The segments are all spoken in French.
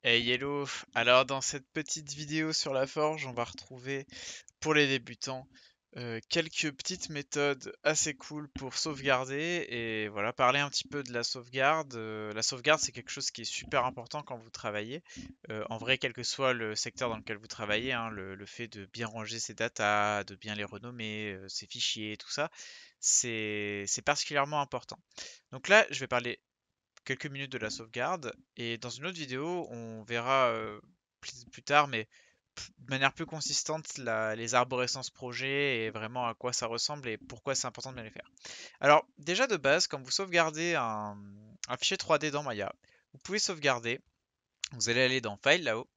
Hey Yellow, alors dans cette petite vidéo sur la forge, on va retrouver pour les débutants quelques petites méthodes assez cool pour sauvegarder et voilà, parler un petit peu de la sauvegarde. La sauvegarde, c'est quelque chose qui est super important quand vous travaillez. En vrai, quel que soit le secteur dans lequel vous travaillez, hein, le fait de bien ranger ses datas, de bien les renommer, ses fichiers, tout ça, c'est particulièrement important. Donc là, je vais parler quelques minutes de la sauvegarde. Et dans une autre vidéo, on verra plus tard, mais de manière plus consistante, les arborescences projet et vraiment à quoi ça ressemble et pourquoi c'est important de bien les faire. Alors, déjà de base, quand vous sauvegardez un fichier 3D dans Maya, vous pouvez sauvegarder, vous allez aller dans File là-haut,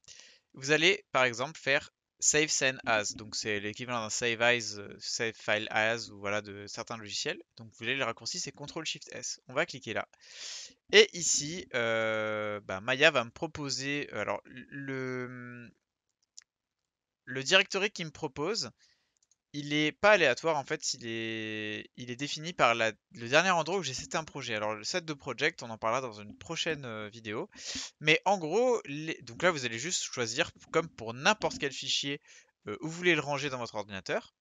vous allez par exemple faire Save Scene As, donc c'est l'équivalent d'un Save As, Save File As ou voilà de certains logiciels. Donc vous voulez le raccourci, c'est CTRL SHIFT S. On va cliquer là. Et ici, bah, Maya va me proposer, alors le directory qu'il me propose, il est pas aléatoire en fait, il est défini par le dernier endroit où j'ai seté un projet. Alors le set de project, on en parlera dans une prochaine vidéo. Mais en gros, donc là vous allez juste choisir, comme pour n'importe quel fichier, où vous voulez le ranger dans votre ordinateur.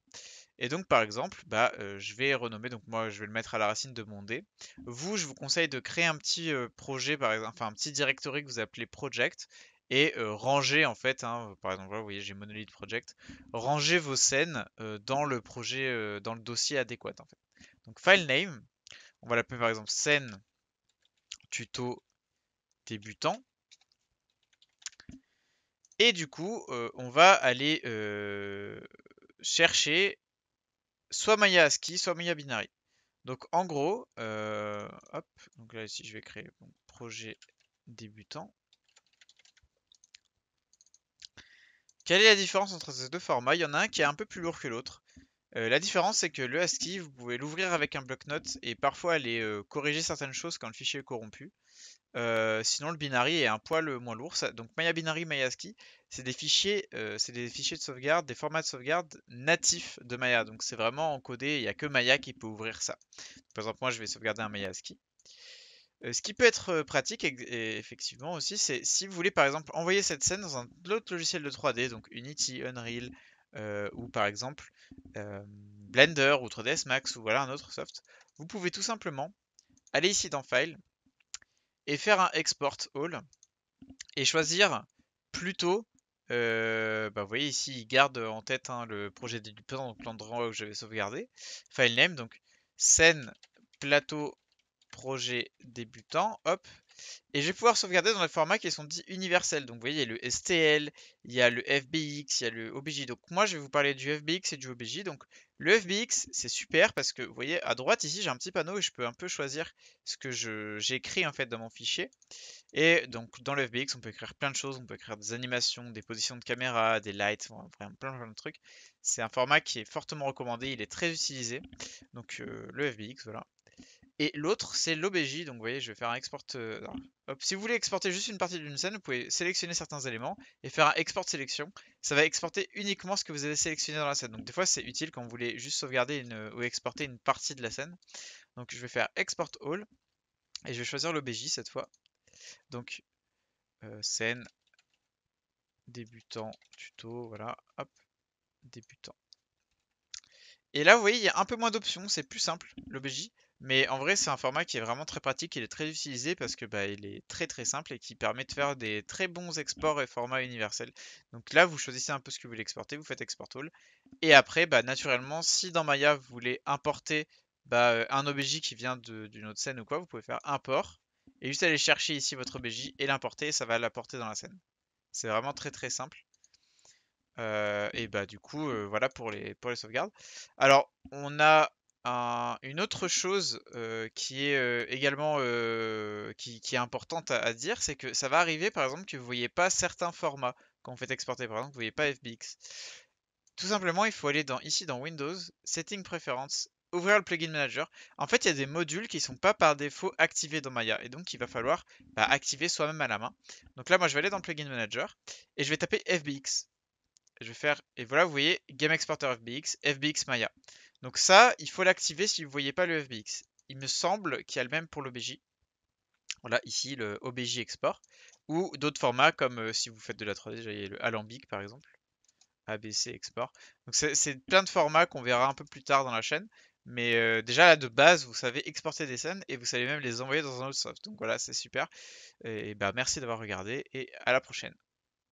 Et donc par exemple, bah, je vais renommer, donc moi je vais le mettre à la racine de mon D. Vous, je vous conseille de créer un petit projet, par exemple, enfin un petit directory que vous appelez project et ranger en fait, hein, par exemple, là, vous voyez, j'ai Monolith Project, ranger vos scènes dans le projet, dans le dossier adéquat en fait. Donc file name, on va l'appeler par exemple scène tuto débutant. Et du coup, on va aller chercher soit Maya ASCII, soit Maya Binary. Donc en gros, hop, donc là ici je vais créer mon projet débutant. Quelle est la différence entre ces deux formats? Il y en a un qui est un peu plus lourd que l'autre. La différence c'est que le ASCII, vous pouvez l'ouvrir avec un bloc-notes et parfois aller corriger certaines choses quand le fichier est corrompu. Sinon le binary est un poil moins lourd. Donc Maya Binary, Maya ASCII, c'est des fichiers de sauvegarde, des formats de sauvegarde natifs de Maya. Donc c'est vraiment encodé, il n'y a que Maya qui peut ouvrir ça. Par exemple moi je vais sauvegarder un Maya ASCII. Ce qui peut être pratique et effectivement aussi, c'est si vous voulez par exemple envoyer cette scène dans un autre logiciel de 3D, donc Unity, Unreal, ou par exemple Blender ou 3ds Max ou voilà un autre soft, vous pouvez tout simplement aller ici dans File et faire un Export All et choisir plutôt, bah, vous voyez ici il garde en tête hein, le projet du débutant, donc l'endroit où je vais sauvegarder, File Name, donc scène plateau projet débutant, hop, et je vais pouvoir sauvegarder dans les formats qui sont dits universels. Donc vous voyez, il y a le STL, il y a le FBX, il y a le OBJ. Donc moi, je vais vous parler du FBX et du OBJ. Donc le FBX, c'est super parce que vous voyez, à droite ici, j'ai un petit panneau et je peux un peu choisir ce que j'ai écrit en fait dans mon fichier. Et donc dans le FBX, on peut écrire plein de choses. On peut écrire des animations, des positions de caméra, des lights, vraiment plein de trucs. C'est un format qui est fortement recommandé. Il est très utilisé. Donc le FBX, voilà. Et l'autre, c'est l'OBJ. Donc, vous voyez, je vais faire un export. Hop. Si vous voulez exporter juste une partie d'une scène, vous pouvez sélectionner certains éléments et faire un export sélection. Ça va exporter uniquement ce que vous avez sélectionné dans la scène. Donc, des fois, c'est utile quand vous voulez juste sauvegarder ou exporter une partie de la scène. Donc, je vais faire export all et je vais choisir l'OBJ cette fois. Donc, scène, débutant, tuto, voilà, hop, débutant. Et là, vous voyez, il y a un peu moins d'options, c'est plus simple, l'OBJ. Mais en vrai, c'est un format qui est vraiment très pratique, il est très utilisé parce que bah, il est très simple et qui permet de faire des très bons exports et formats universels. Donc là, vous choisissez un peu ce que vous voulez exporter, vous faites Export All. Et après, bah, naturellement, si dans Maya, vous voulez importer bah, un OBJ qui vient d'une autre scène ou quoi, vous pouvez faire import et juste aller chercher ici votre OBJ et l'importer, et ça va l'apporter dans la scène. C'est vraiment très simple. Et bah du coup, voilà pour les sauvegardes. Alors, on a une autre chose qui est également qui est importante à dire, c'est que ça va arriver par exemple que vous voyez pas certains formats quand vous faites exporter. Par exemple, vous voyez pas FBX. Tout simplement, il faut aller ici dans Windows, Setting Preferences, ouvrir le Plugin Manager. En fait, il y a des modules qui sont pas par défaut activés dans Maya et donc il va falloir bah, activer soi-même à la main. Donc là, moi, je vais aller dans Plugin Manager et je vais taper FBX. Je vais faire, et voilà, vous voyez, Game Exporter FBX, FBX Maya. Donc ça, il faut l'activer si vous ne voyez pas le FBX. Il me semble qu'il y a le même pour l'OBJ. Voilà, ici, le OBJ Export. Ou d'autres formats comme si vous faites de la 3D, déjà il y a le alambic par exemple, ABC export. Donc c'est plein de formats qu'on verra un peu plus tard dans la chaîne. Mais déjà là de base, vous savez exporter des scènes et vous savez même les envoyer dans un autre soft. Donc voilà, c'est super. Et bah merci d'avoir regardé et à la prochaine.